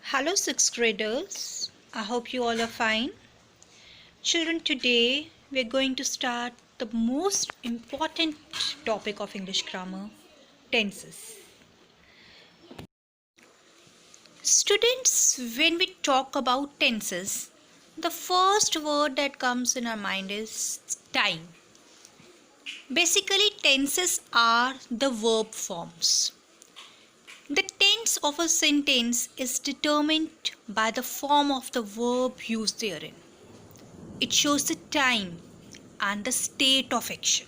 Hello, sixth graders. I hope you all are fine. Children, today we're going to start the most important topic of English grammar, tenses. Students, when we talk about tenses, the first word that comes in our mind is time. Basically, tenses are the verb forms. The tense of a sentence is determined by the form of the verb used therein. It shows the time and the state of action.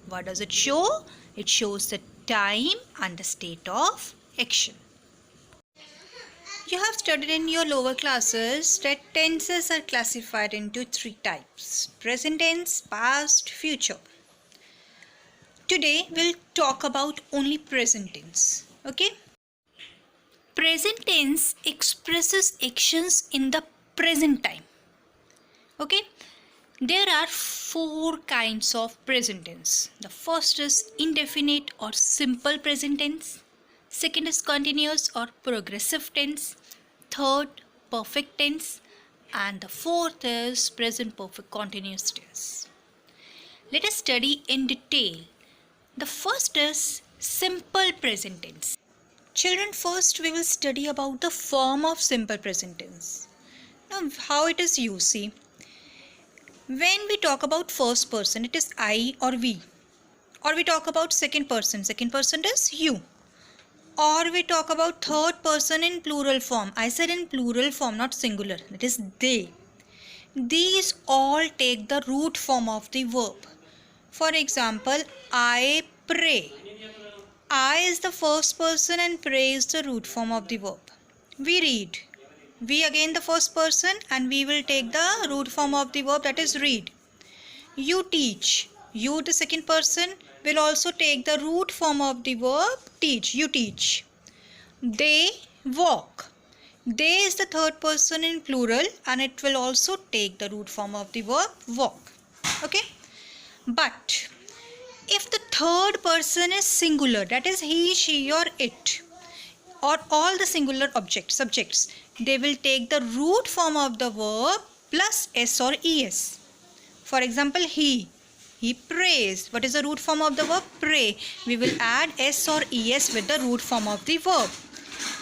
What does it show? It shows the time and the state of action. You have studied in your lower classes that tenses are classified into three types: present tense, past, future. Today we'll talk about only present tense. Okay? Present tense expresses actions in the present time. Okay? There are four kinds of present tense. The first is indefinite or simple present tense. Second is continuous or progressive tense. Third, perfect tense. And the fourth is present perfect continuous tense. Let us study in detail. The first is simple present tense. Children, first we will study about the form of simple present tense. Now, how it is used. See, when we talk about first person, it is I or we. Or we talk about second person is you. Or we talk about third person in plural form. I said in plural form, not singular. It is they. These all take the root form of the verb. For example, I pray. I is the first person and pray is the root form of the verb. We read. We again the first person and we will take the root form of the verb, that is read. You teach. You the second person will also take the root form of the verb teach. You teach. They walk. They is the third person in plural and it will also take the root form of the verb walk. Okay. But if the third person is singular, that is he, she or it, or all the singular subjects, they will take the root form of the verb plus s or es. For example, he prays. What is the root form of the verb? Pray. We will add s or es with the root form of the verb.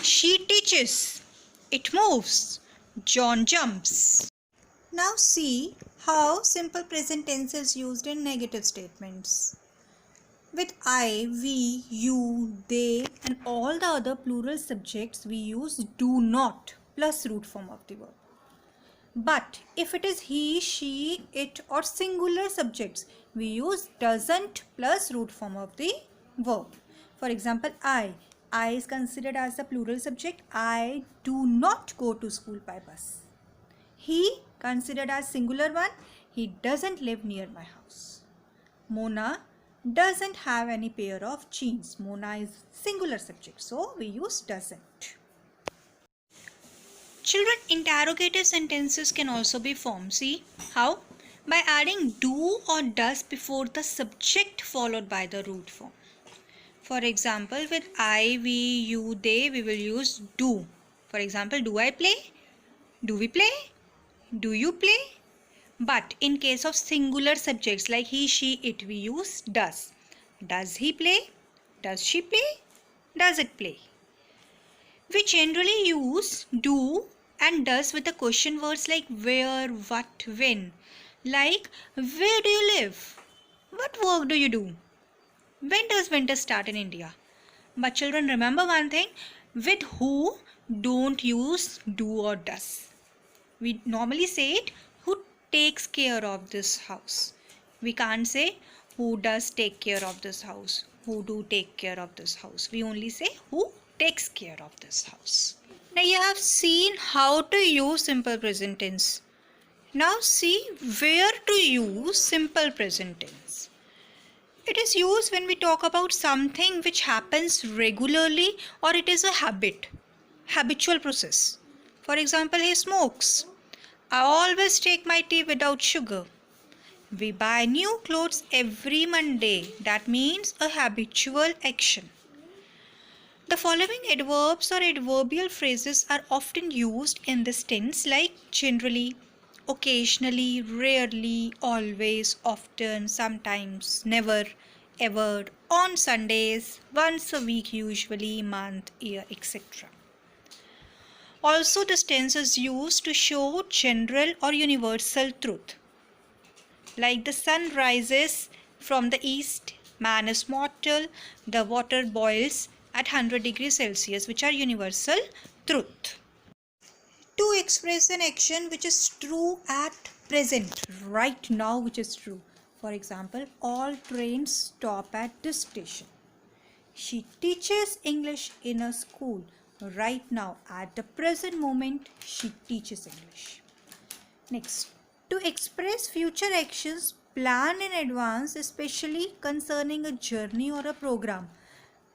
She teaches. It moves. John jumps. Now see how simple present tense is used in negative statements. With I, we, you, they and all the other plural subjects, we use do not plus root form of the verb. But if it is he, she, it or singular subjects, we use doesn't plus root form of the verb. For example, I is considered as the plural subject. I do not go to school by bus. He considered as singular one. He doesn't live near my house. Mona doesn't have any pair of jeans. Mona is singular subject, so we use doesn't. Children, interrogative sentences can also be formed. See how? By adding do or does before the subject followed by the root form. For example, with I, we, you, they, we will use do. For example, do I play? Do we play? Do you play? But in case of singular subjects like he, she, it, we use does. Does he play? Does she play? Does it play? We generally use do and does with the question words like where, what, when. Like, where do you live? What work do you do? When does winter start in India? But children, remember one thing. With who, don't use do or does. We normally say it, who takes care of this house. We can't say who does take care of this house, who do take care of this house. We only say who takes care of this house. Now you have seen how to use simple present tense. Now see where to use simple present tense. It is used when we talk about something which happens regularly or it is a habitual process. For example, he smokes. I always take my tea without sugar. We buy new clothes every Monday. That means a habitual action. The following adverbs or adverbial phrases are often used in this tense, like generally, occasionally, rarely, always, often, sometimes, never, ever, on Sundays, once a week usually, month, year, etc. Also, this tense is used to show general or universal truth, like the sun rises from the east, man is mortal, the water boils at 100 degrees Celsius, which are universal truth. To express an action which is true at present, right now, which is true. For example, all trains stop at this station. She teaches English in a school. Right now, at the present moment, she teaches English. Next, to express future actions planned in advance, especially concerning a journey or a program,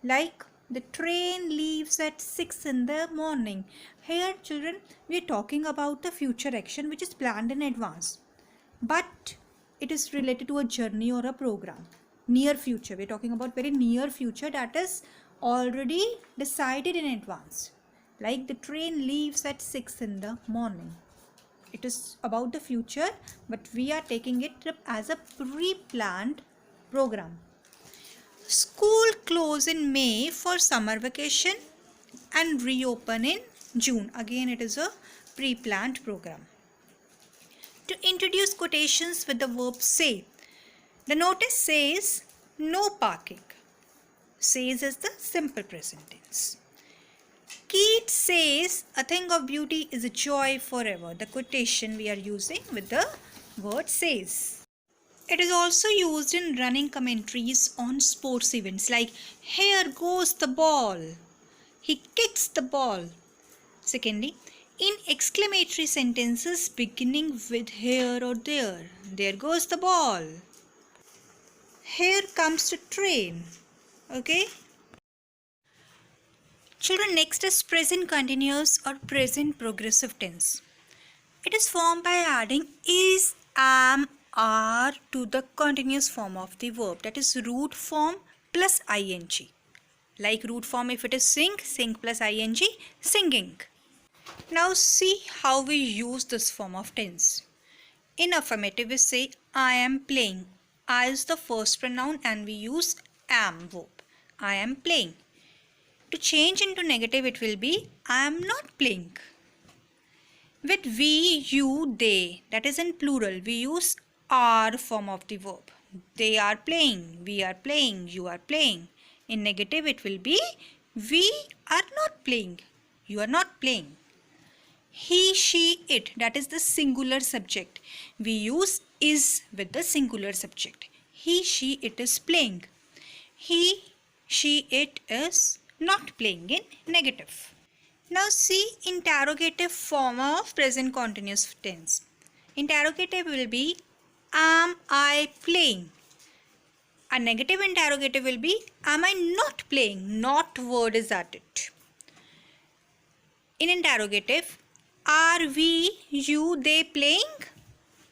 like the train leaves at 6 in the morning. Here, children, we are talking about the future action which is planned in advance, but it is related to a journey or a program. Near future, we are talking about very near future, that is already decided in advance, like the train leaves at 6 in the morning. It is about the future, but we are taking it as a pre-planned program. School close in May for summer vacation and reopen in June. Again, it is a pre-planned program. To introduce quotations with the verb say, the notice says no parking. Says is the simple present tense. Keats says a thing of beauty is a joy forever. The quotation we are using with the word says. It is also used in running commentaries on sports events, like here goes the ball, he kicks the ball. Secondly, in exclamatory sentences beginning with here or there goes the ball, here comes the train. Okay. Children, next is present continuous or present progressive tense. It is formed by adding is, am, are to the continuous form of the verb, that is root form plus ing. Like root form, if it is sing, sing plus ing, singing. Now see how we use this form of tense. In affirmative, we say I am playing. I is the first pronoun and we use am verb. I am playing. To change into negative, it will be I am not playing. With we, you, they, that is in plural, we use are form of the verb. They are playing, we are playing, you are playing. In negative, it will be we are not playing, you are not playing. He, she, it, that is the singular subject. We use is with the singular subject. He, she, it is playing. He, she, it is not playing in negative. Now see interrogative form of present continuous tense. Interrogative will be am I playing? A negative interrogative will be am I not playing? Not word is added. In interrogative, are we, you, they playing?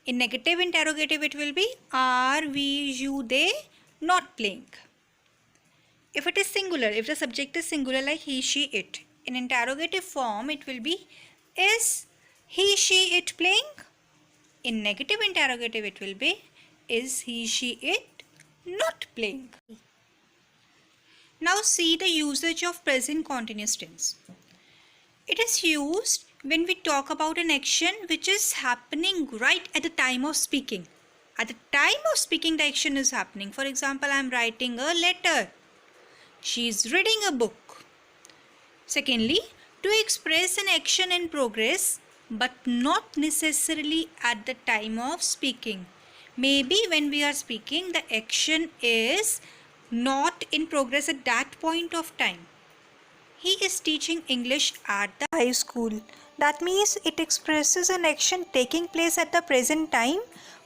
In negative interrogative it will be are we, you, they not playing. If it is singular, if the subject is singular like he, she, it, in interrogative form it will be is he, she, it playing? In negative interrogative it will be is he, she, it not playing. Now see the usage of present continuous tense. It is used when we talk about an action which is happening right at the time of speaking. At the time of speaking the action is happening. For example, I am writing a letter. She is reading a book. Secondly, to express an action in progress but not necessarily at the time of speaking. Maybe when we are speaking the action is not in progress at that point of time. He is teaching English at the high school. That means it expresses an action taking place at the present time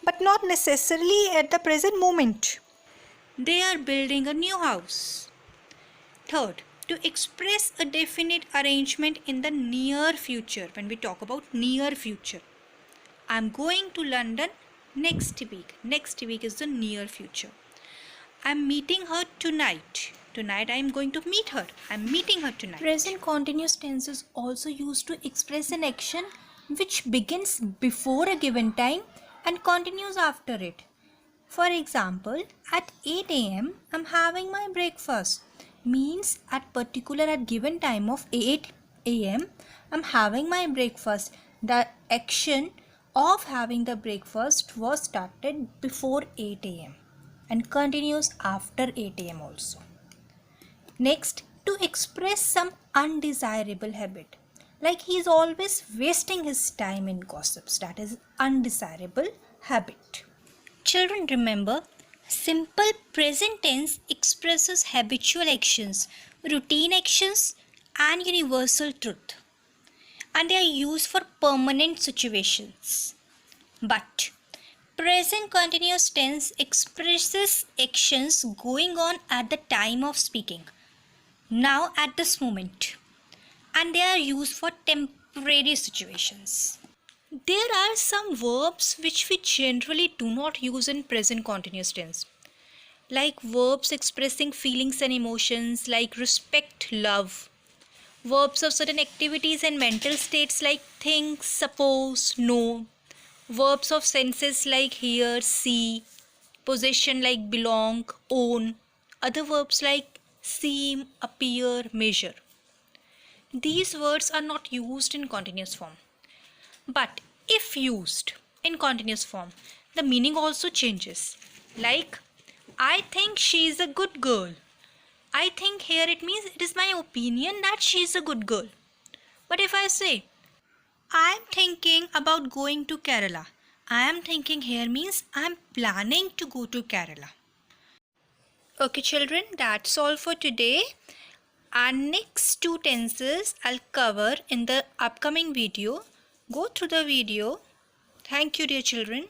but not necessarily at the present moment. They are building a new house. Third, to express a definite arrangement in the near future. When we talk about near future, I am going to London next week. Next week is the near future. I am meeting her tonight. Tonight I am going to meet her. I am meeting her tonight. Present continuous tense is also used to express an action which begins before a given time and continues after it. For example, at 8 a.m. I'm having my breakfast. Means at given time of 8 a.m. I'm having my breakfast. The action of having the breakfast was started before 8 a.m. and continues after 8 a.m. also. Next, to express some undesirable habit, like he is always wasting his time in gossips, that is undesirable habit. Children, remember, simple present tense expresses habitual actions, routine actions, and universal truth, and they are used for permanent situations. But present continuous tense expresses actions going on at the time of speaking, now at this moment, and they are used for temporary situations. There are some verbs which we generally do not use in present continuous tense, like verbs expressing feelings and emotions like respect, love. Verbs of certain activities and mental states like think, suppose, know. Verbs of senses like hear, see. Possession like belong, own. Other verbs like seem, appear, measure. These words are not used in continuous form. But if used in continuous form, the meaning also changes. Like, I think she is a good girl. I think here it means it is my opinion that she is a good girl. But if I say, I am thinking about going to Kerala. I am thinking here means I am planning to go to Kerala. Okay children, that's all for today. Our next two tenses I'll cover in the upcoming video. Go through the video. Thank you dear children.